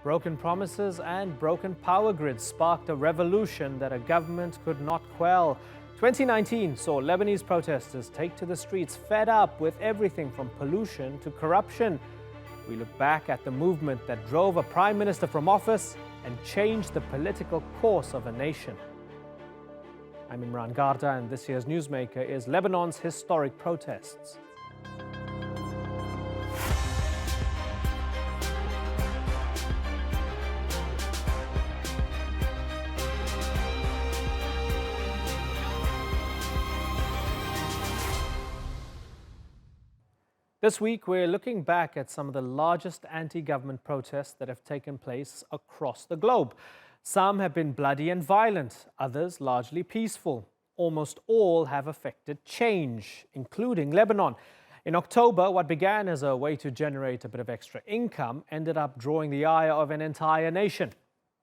Broken promises and broken power grids sparked a revolution that a government could not quell. 2019 saw Lebanese protesters take to the streets fed up with everything from pollution to corruption. We look back at the movement that drove a prime minister from office and changed the political course of a nation. I'm Imran Garda, and this year's Newsmaker is Lebanon's historic protests. This week, we're looking back at some of the largest anti-government protests that have taken place across the globe. Some have been bloody and violent, others largely peaceful. Almost all have affected change, including Lebanon. In October, what began as a way to generate a bit of extra income ended up drawing the ire of an entire nation.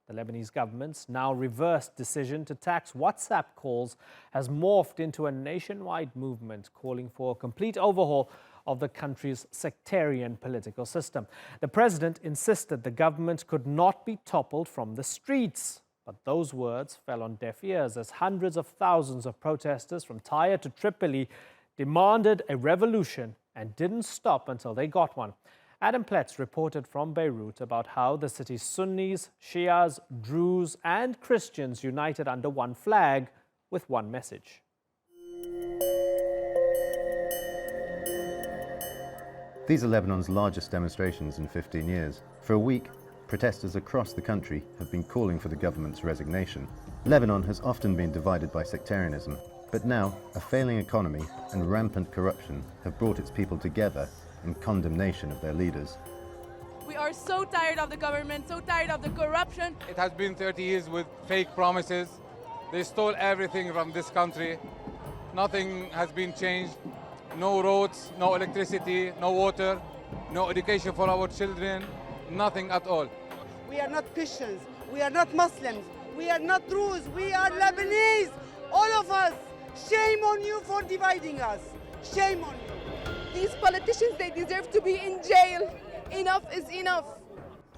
The Lebanese government's now reversed decision to tax WhatsApp calls has morphed into a nationwide movement calling for a complete overhaul of the country's sectarian political system. The president insisted the government could not be toppled from the streets. But those words fell on deaf ears as hundreds of thousands of protesters from Tyre to Tripoli demanded a revolution and didn't stop until they got one. Adam Pletz reported from Beirut about how the city's Sunnis, Shias, Druze and Christians united under one flag with one message. These are Lebanon's largest demonstrations in 15 years. For a week, protesters across the country have been calling for the government's resignation. Lebanon has often been divided by sectarianism, but now a failing economy and rampant corruption have brought its people together in condemnation of their leaders. We are so tired of the government, so tired of the corruption. It has been 30 years with fake promises. They stole everything from this country. Nothing has been changed. No roads, no electricity, no water, no education for our children, nothing at all. We are not Christians, we are not Muslims, we are not Druze, we are Lebanese, all of us. Shame on you for dividing us. Shame on you. These politicians, they deserve to be in jail. Enough is enough.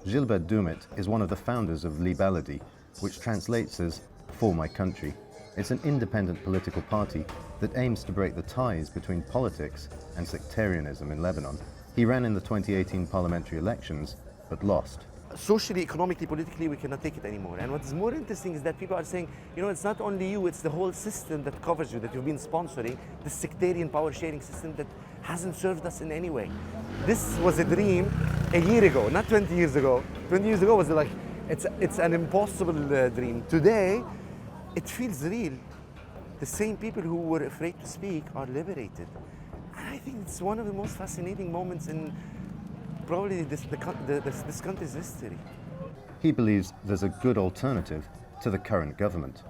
Gilbert Doumet is one of the founders of Lebaladi, which translates as For My Country. It's an independent political party that aims to break the ties between politics and sectarianism in Lebanon. He ran in the 2018 parliamentary elections, but lost. Socially, economically, politically, we cannot take it anymore. And what's more interesting is that people are saying, you know, it's not only you, it's the whole system that covers you, that you've been sponsoring, the sectarian power sharing system that hasn't served us in any way. This was a dream a year ago, not 20 years ago. 20 years ago was like, it's an impossible dream. Today, it feels real. The same people who were afraid to speak are liberated. I think it's one of the most fascinating moments in probably this country's history. He believes there's a good alternative to the current government.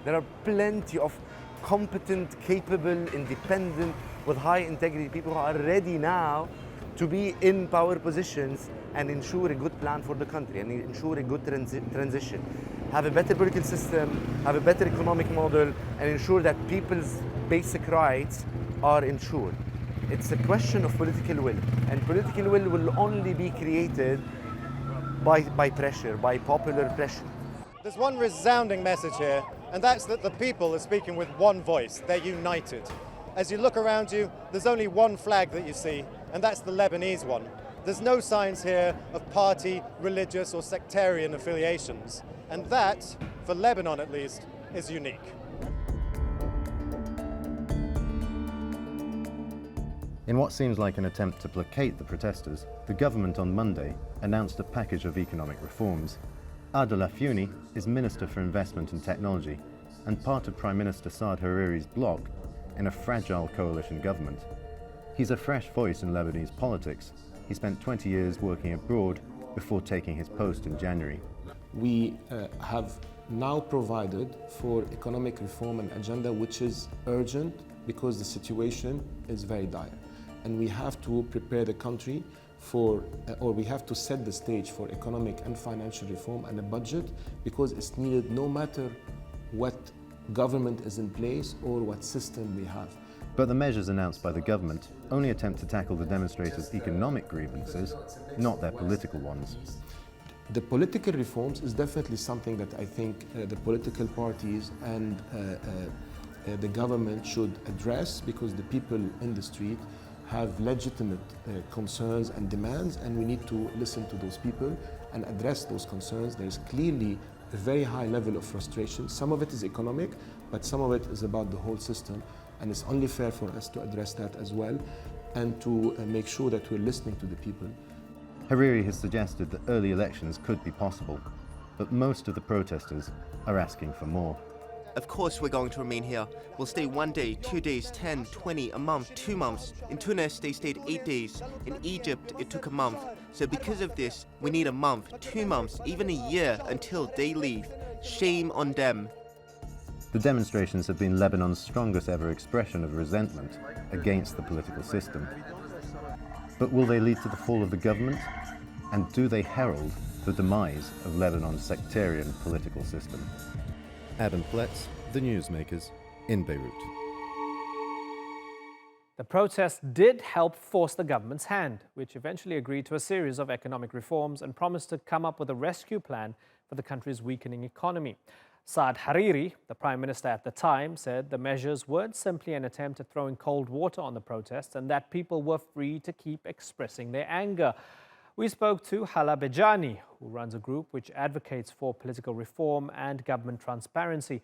There are plenty of competent, capable, independent, with high integrity people who are ready now to be in power positions and ensure a good plan for the country and ensure a good transition. Have a better political system, have a better economic model, and ensure that people's basic rights are ensured. It's a question of political will, and political will only be created by pressure, by popular pressure. There's one resounding message here, and that's that the people are speaking with one voice. They're united. As you look around you, there's only one flag that you see, and that's the Lebanese one. There's no signs here of party, religious or sectarian affiliations. And that, for Lebanon at least, is unique. In what seems like an attempt to placate the protesters, the government on Monday announced a package of economic reforms. Adel Afyouni is Minister for Investment and Technology and part of Prime Minister Saad Hariri's bloc in a fragile coalition government. He's a fresh voice in Lebanese politics. He spent 20 years working abroad before taking his post in January. We have now provided for economic reform and agenda which is urgent because the situation is very dire. And we have to prepare the country for, or we have to set the stage for economic and financial reform and a budget because it's needed no matter what government is in place or what system we have. But the measures announced by the government only attempt to tackle the demonstrators' economic grievances, not their political ones. The political reforms is definitely something that I think the political parties and the government should address, because the people in the street have legitimate concerns and demands, and we need to listen to those people and address those concerns. There's clearly a very high level of frustration. Some of it is economic, but some of it is about the whole system, and it's only fair for us to address that as well and to make sure that we're listening to the people. Hariri has suggested that early elections could be possible, but most of the protesters are asking for more. Of course we're going to remain here. We'll stay 1 day, 2 days, 10, 20, a month, 2 months. In Tunis, they stayed 8 days. In Egypt, it took a month. So because of this, we need a month, 2 months, even a year until they leave. Shame on them. The demonstrations have been Lebanon's strongest ever expression of resentment against the political system. But will they lead to the fall of the government? And do they herald the demise of Lebanon's sectarian political system? Adam Pletz, The Newsmakers, in Beirut. The protests did help force the government's hand, which eventually agreed to a series of economic reforms and promised to come up with a rescue plan for the country's weakening economy. Saad Hariri, the Prime Minister at the time, said the measures weren't simply an attempt at throwing cold water on the protests and that people were free to keep expressing their anger. We spoke to Hala Bejani, who runs a group which advocates for political reform and government transparency,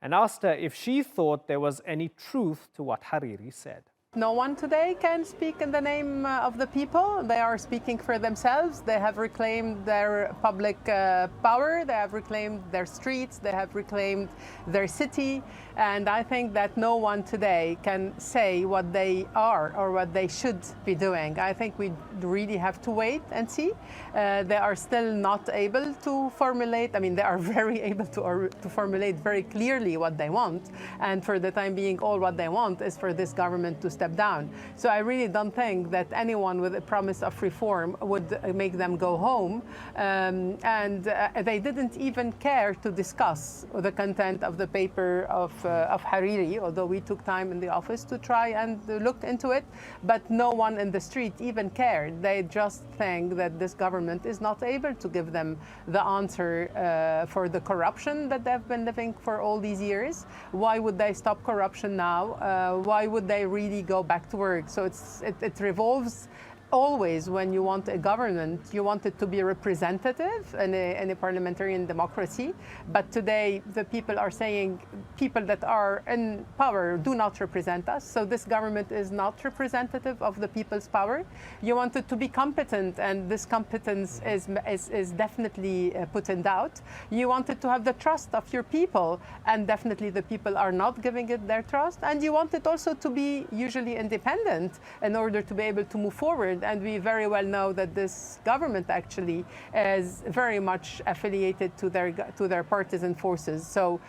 and asked her if she thought there was any truth to what Hariri said. No one today can speak in the name of the people. They are speaking for themselves. They have reclaimed their public power. They have reclaimed their streets. They have reclaimed their city. And I think that no one today can say what they are or what they should be doing. I think we really have to wait and see. They are still not able to formulate. I mean, they are very able to formulate very clearly what they want. And for the time being, all what they want is for this government to step down. So I really don't think that anyone with a promise of reform would make them go home. They didn't even care to discuss the content of the paper of Hariri, although we took time in the office to try and look into it. But no one in the street even cared. They just think that this government is not able to give them the answer for the corruption that they've been living for all these years. Why would they stop corruption now? Why would they really go back to work? So it revolves always, when you want a government, you want it to be representative in a parliamentarian democracy. But today, the people are saying people that are in power do not represent us. So this government is not representative of the people's power. You want it to be competent, and this competence is definitely put in doubt. You want it to have the trust of your people, and definitely the people are not giving it their trust. And you want it also to be usually independent in order to be able to move forward. And we very well know that this government actually is very much affiliated to their partisan forces. So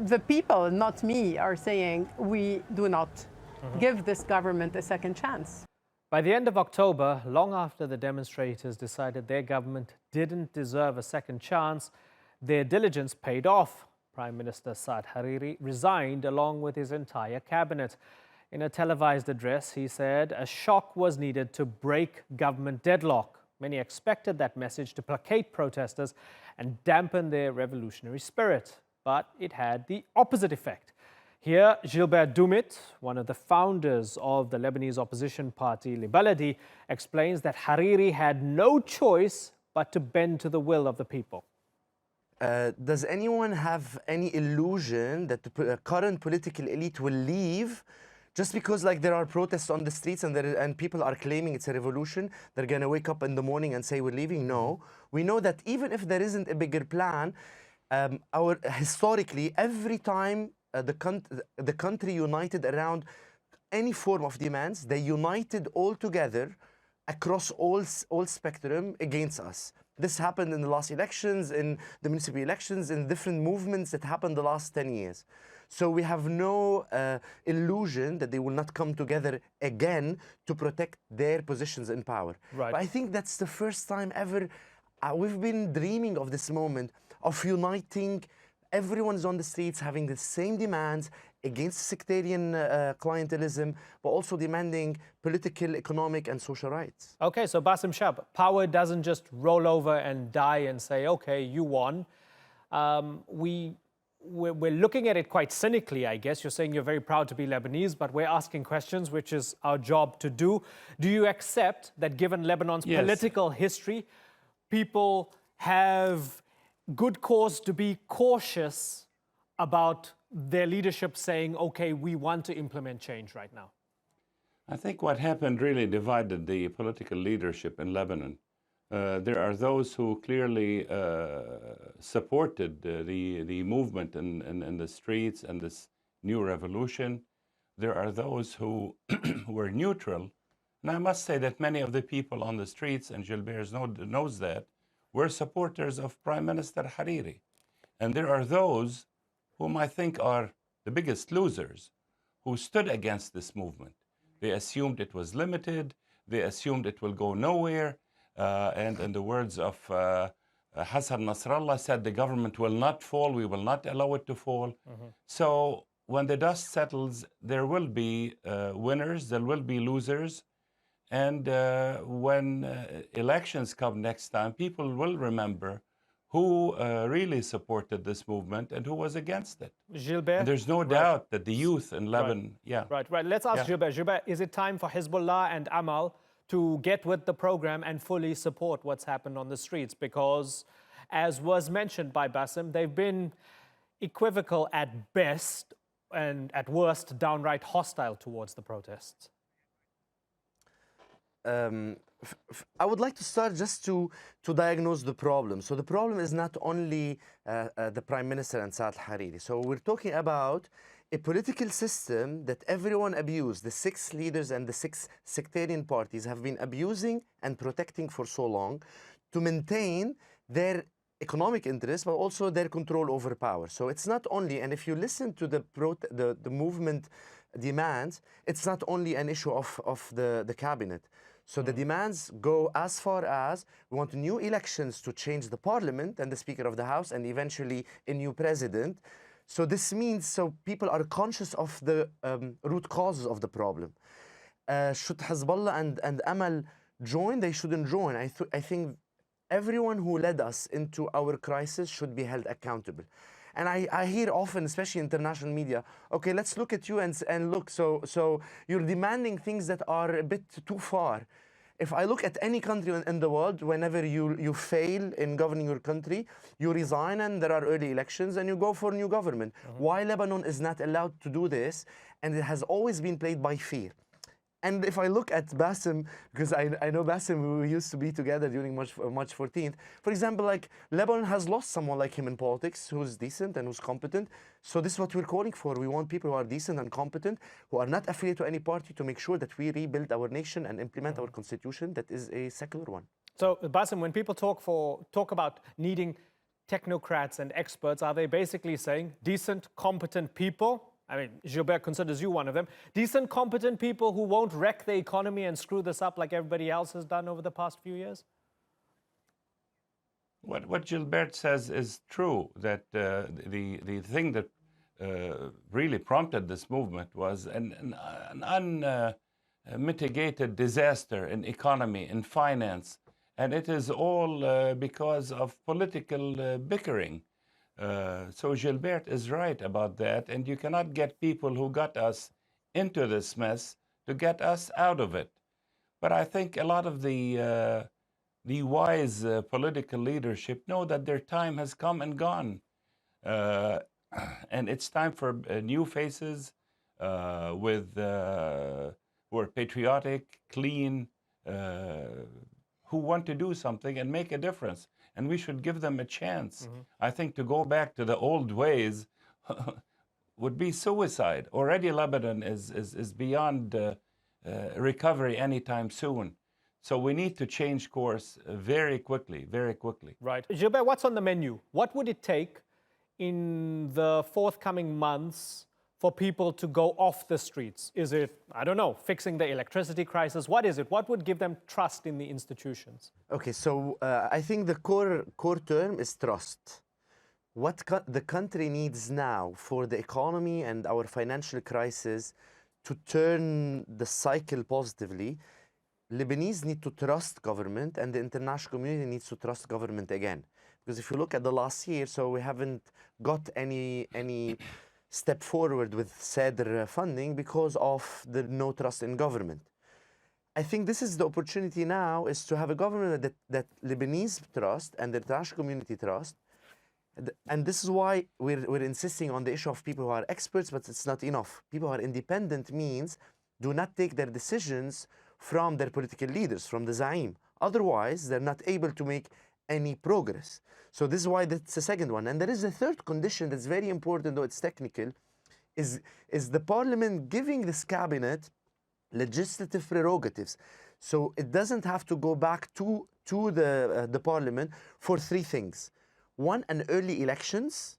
the people, not me, are saying we do not give this government a second chance. By the end of October, long after the demonstrators decided their government didn't deserve a second chance, their diligence paid off. Prime Minister Saad Hariri resigned along with his entire cabinet. In a televised address, he said a shock was needed to break government deadlock. Many expected that message to placate protesters and dampen their revolutionary spirit, but it had the opposite effect. Here, Gilbert Doumit, one of the founders of the Lebanese opposition party Lebanon, explains that Hariri had no choice but to bend to the will of the people. Does anyone have any illusion that the current political elite will leave just because there are protests on the streets and people are claiming it's a revolution? They're going to wake up in the morning and say we're leaving? No. We know that even if there isn't a bigger plan, historically, every time the country united around any form of demands, they united all together across all spectrum against us. This happened in the last elections, in the municipal elections, in different movements that happened the last 10 years. So we have no illusion that they will not come together again to protect their positions in power. Right. But I think that's the first time ever we've been dreaming of this moment of uniting. Everyone's on the streets having the same demands against sectarian clientelism, but also demanding political, economic, and social rights. Okay, so Bassem Shab, power doesn't just roll over and die and say, okay, you won. We're looking at it quite cynically, I guess. You're saying you're very proud to be Lebanese, but we're asking questions, which is our job to do. Do you accept that given Lebanon's political history, people have good cause to be cautious about their leadership saying, okay, we want to implement change right now? I think what happened really divided the political leadership in Lebanon. There are those who clearly supported the movement in the streets and this new revolution. There are those who were neutral. And I must say that many of the people on the streets, and Gilbert knows that, were supporters of Prime Minister Hariri. And there are those whom I think are the biggest losers, who stood against this movement. They assumed it was limited. They assumed it will go nowhere. And in the words of Hassan Nasrallah, said the government will not fall, we will not allow it to fall. So when the dust settles, there will be winners, there will be losers. And when elections come next time, people will remember who really supported this movement and who was against it. Gilbert? And there's no doubt that the youth in Lebanon, Right. Let's ask Gilbert. Gilbert, is it time for Hezbollah and Amal to get with the program and fully support what's happened on the streets? Because, as was mentioned by Bassem, they've been equivocal at best and at worst downright hostile towards the protests. I would like to start just to diagnose the problem. So the problem is not only the Prime Minister and Saad Hariri. So we're talking about a political system that everyone abused. The 6 leaders and the 6 sectarian parties have been abusing and protecting for so long to maintain their economic interests, but also their control over power. So it's not only, and if you listen to the movement demands, it's not only an issue of the cabinet. So the demands go as far as we want new elections to change the parliament and the Speaker of the House and eventually a new president. So this means people are conscious of the root causes of the problem. Should Hezbollah and Amal join? They shouldn't join. I think everyone who led us into our crisis should be held accountable. And I hear often, especially international media, okay, let's look at you and look, so you're demanding things that are a bit too far. If I look at any country in the world, whenever you fail in governing your country, you resign and there are early elections and you go for a new government. Why Lebanon is not allowed to do this? And it has always been played by fear. And if I look at Bassem, because I know Bassem, we used to be together during March 14th. For example, like Lebanon has lost someone like him in politics who's decent and who's competent. So this is what we're calling for. We want people who are decent and competent, who are not affiliated to any party, to make sure that we rebuild our nation and implement our constitution that is a secular one. So Bassem, when people talk about needing technocrats and experts, are they basically saying decent, competent people? I mean, Gilbert considers you one of them. Decent, competent people who won't wreck the economy and screw this up like everybody else has done over the past few years? What Gilbert says is true, that the thing that really prompted this movement was an unmitigated disaster in economy, in finance, and it is all because of political bickering. So Gilbert is right about that, and you cannot get people who got us into this mess to get us out of it. But I think a lot of the wise political leadership know that their time has come and gone, and it's time for new faces who are patriotic, clean, who want to do something and make a difference. And we should give them a chance. I think to go back to the old ways would be suicide. Already Lebanon is beyond recovery anytime soon. So we need to change course very quickly, very quickly. Right. Gilbert, what's on the menu? What would it take in the forthcoming months for people to go off the streets? Is it, I don't know, fixing the electricity crisis? What is it? What would give them trust in the institutions? Okay, so I think the core term is trust. what the country needs now for the economy and our financial crisis to turn the cycle positively, Lebanese need to trust government, and the international community needs to trust government again. Because if you look at the last year, so we haven't got any step forward with SADR funding because of the no trust in government. I think this is the opportunity now, is to have a government that Lebanese trust and the international community trust. And this is why we're insisting on the issue of people who are experts, but it's not enough. People who are independent means do not take their decisions from their political leaders, from the Zaim. Otherwise, they're not able to make any progress. So this is why that's the second one. And there is a third condition that's very important, though it's technical, is the parliament giving this cabinet legislative prerogatives. So it doesn't have to go back to the parliament for three things. One, an early elections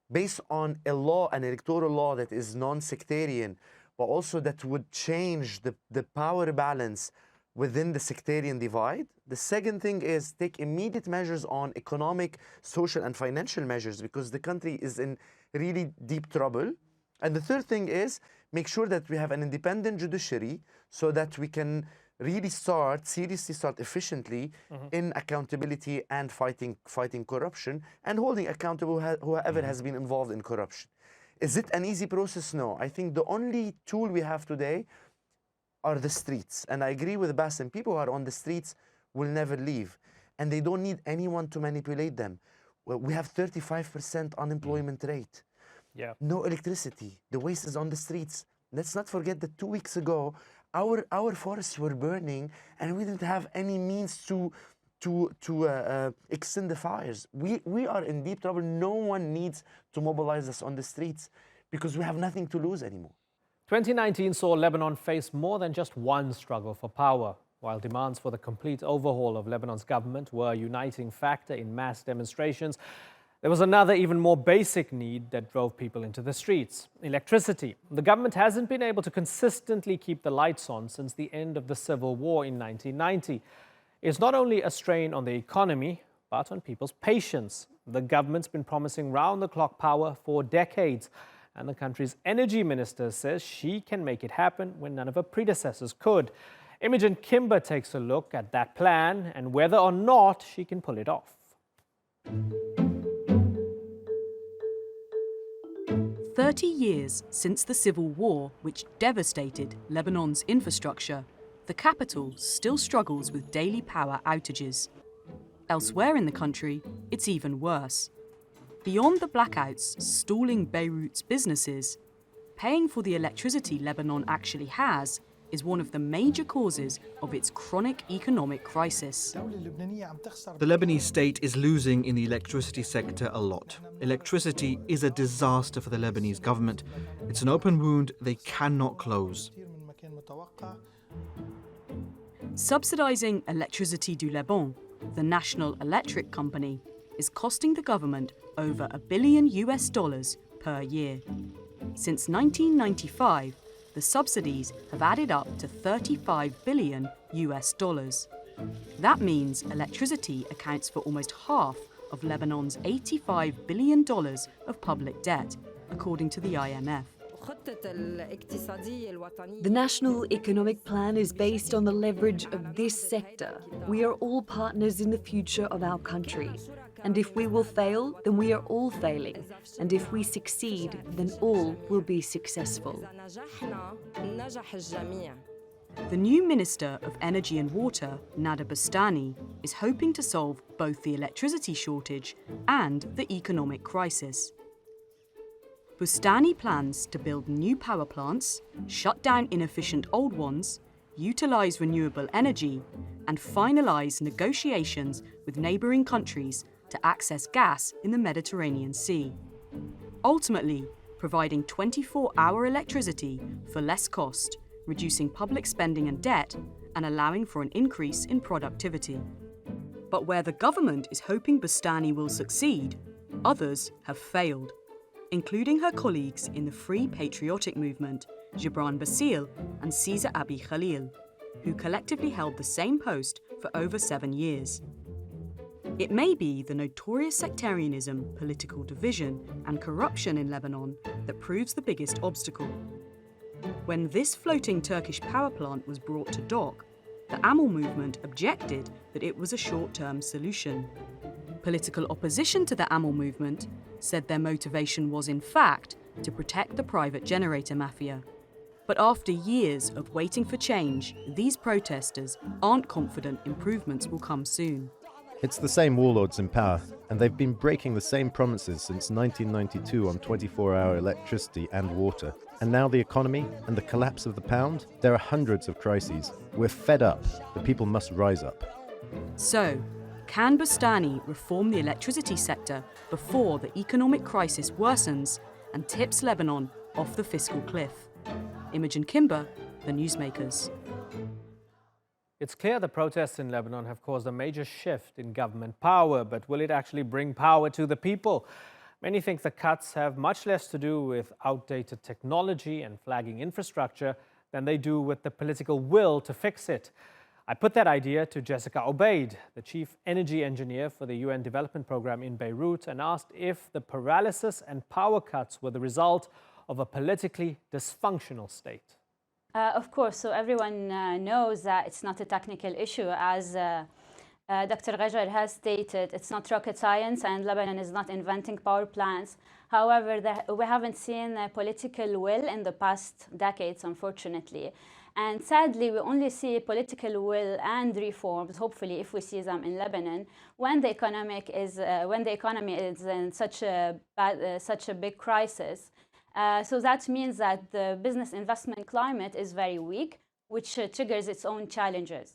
based on a law, an electoral law that is non-sectarian, but also that would change the power balance within the sectarian divide. The second thing is take immediate measures on economic, social, and financial measures, because the country is in really deep trouble. And the third thing is make sure that we have an independent judiciary so that we can really seriously start efficiently in accountability and fighting corruption and holding accountable whoever has been involved in corruption. Is it an easy process? No. I think the only tool we have today are the streets. And I agree with Bassem. People who are on the streets will never leave. And they don't need anyone to manipulate them. Well, we have 35% unemployment rate. Yeah. No electricity. The waste is on the streets. Let's not forget that 2 weeks ago, our forests were burning and we didn't have any means to extend the fires. We are in deep trouble. No one needs to mobilize us on the streets because we have nothing to lose anymore. 2019 saw Lebanon face more than just one struggle for power. While demands for the complete overhaul of Lebanon's government were a uniting factor in mass demonstrations, there was another even more basic need that drove people into the streets: electricity. The government hasn't been able to consistently keep the lights on since the end of the civil war in 1990. It's not only a strain on the economy, but on people's patience. The government's been promising round-the-clock power for decades, and the country's energy minister says she can make it happen when none of her predecessors could. Imogen Kimber takes a look at that plan and whether or not she can pull it off. 30 years since the civil war, which devastated Lebanon's infrastructure, the capital still struggles with daily power outages. Elsewhere in the country, it's even worse. Beyond the blackouts stalling Beirut's businesses, paying for the electricity Lebanon actually has is one of the major causes of its chronic economic crisis. The Lebanese state is losing in the electricity sector a lot. Electricity is a disaster for the Lebanese government. It's an open wound they cannot close. Subsidizing Electricité du Liban, the national electric company, is costing the government over $1 billion per year. Since 1995, the subsidies have added up to $35 billion. That means electricity accounts for almost half of Lebanon's $85 billion of public debt, according to the IMF. The National Economic Plan is based on the leverage of this sector. We are all partners in the future of our country. And if we will fail, then we are all failing. And if we succeed, then all will be successful. The new Minister of Energy and Water, Nada Bustani, is hoping to solve both the electricity shortage and the economic crisis. Bustani plans to build new power plants, shut down inefficient old ones, utilize renewable energy, and finalize negotiations with neighboring countries to access gas in the Mediterranean Sea. Ultimately, providing 24-hour electricity for less cost, reducing public spending and debt, and allowing for an increase in productivity. But where the government is hoping Bustani will succeed, others have failed, including her colleagues in the Free Patriotic Movement, Gibran Bassil and Cesar Abi Khalil, who collectively held the same post for over 7 years. It may be the notorious sectarianism, political division, and corruption in Lebanon that proves the biggest obstacle. When this floating Turkish power plant was brought to dock, the Amal movement objected that it was a short-term solution. Political opposition to the Amal movement said their motivation was, in fact, to protect the private generator mafia. But after years of waiting for change, these protesters aren't confident improvements will come soon. It's the same warlords in power, and they've been breaking the same promises since 1992 on 24-hour electricity and water. And now the economy and the collapse of the pound, there are hundreds of crises. We're fed up. The people must rise up. So, can Bustani reform the electricity sector before the economic crisis worsens and tips Lebanon off the fiscal cliff? Imogen Kimber, The Newsmakers. It's clear the protests in Lebanon have caused a major shift in government power, but will it actually bring power to the people? Many think the cuts have much less to do with outdated technology and flagging infrastructure than they do with the political will to fix it. I put that idea to Jessica Obaid, the chief energy engineer for the UN Development Programme in Beirut, and asked if the paralysis and power cuts were the result of a politically dysfunctional state. Of course, so everyone knows that it's not a technical issue. As Dr. Ghajar has stated, it's not rocket science and Lebanon is not inventing power plants. However, we haven't seen political will in the past decades, unfortunately. And sadly, we only see political will and reforms, hopefully, if we see them in Lebanon, when the economy is in such a big crisis. So that means that the business investment climate is very weak, which triggers its own challenges.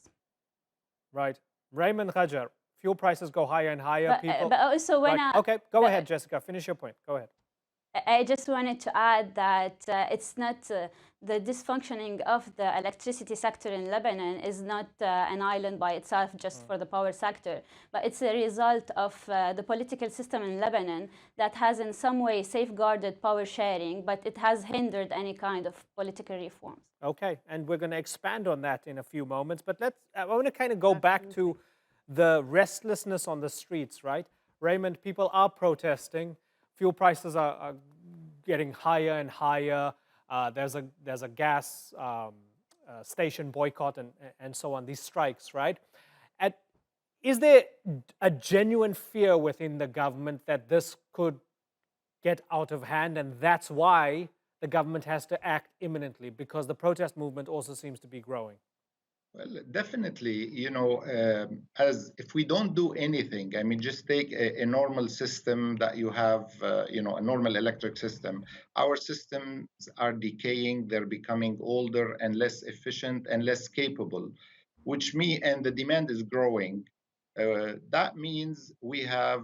Right. Raymond Ghajar, fuel prices go higher and higher. But also when okay, go ahead, Jessica. Finish your point. Go ahead. I just wanted to add that it's not the dysfunctioning of the electricity sector in Lebanon is not an island by itself just for the power sector, but it's a result of the political system in Lebanon that has in some way safeguarded power sharing, but it has hindered any kind of political reforms. Okay, and we're going to expand on that in a few moments, but I want to kind of go back to the restlessness on the streets, right? Raymond, people are protesting. Fuel prices are getting higher and higher. There's a gas station boycott and so on, these strikes, right? Is there a genuine fear within the government that this could get out of hand, and that's why the government has to act imminently, because the protest movement also seems to be growing? Well, definitely, as if we don't do anything, I mean, just take a normal system that you have, a normal electric system. Our systems are decaying, they're becoming older and less efficient and less capable, and the demand is growing. That means we have,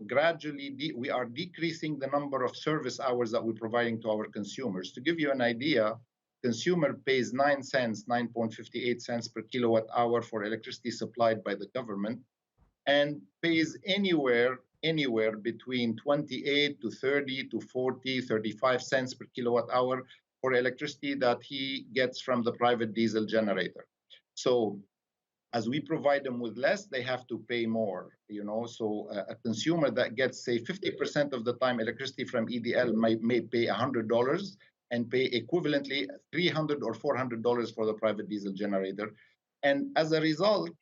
gradually, we are decreasing the number of service hours that we're providing to our consumers. To give you an idea, consumer pays 9.58 cents per kilowatt hour for electricity supplied by the government, and pays anywhere between 28 to 30 to 40, 35 cents per kilowatt hour for electricity that he gets from the private diesel generator. So as we provide them with less, they have to pay more, So a consumer that gets, say, 50% of the time electricity from EDL may pay $100 and pay equivalently $300 or $400 for the private diesel generator. And as a result,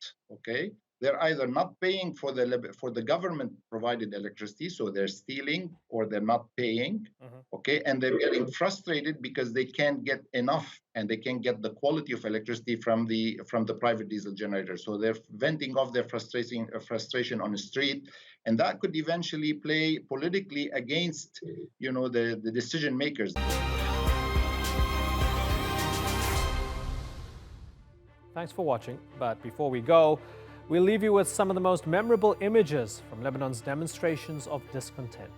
they're either not paying for the government-provided electricity, so they're stealing, or they're not paying, and they're getting frustrated because they can't get enough and they can't get the quality of electricity from the private diesel generator. So they're venting off their frustration on the street, and that could eventually play politically against, the decision makers. Thanks for watching, but before we go, we'll leave you with some of the most memorable images from Lebanon's demonstrations of discontent.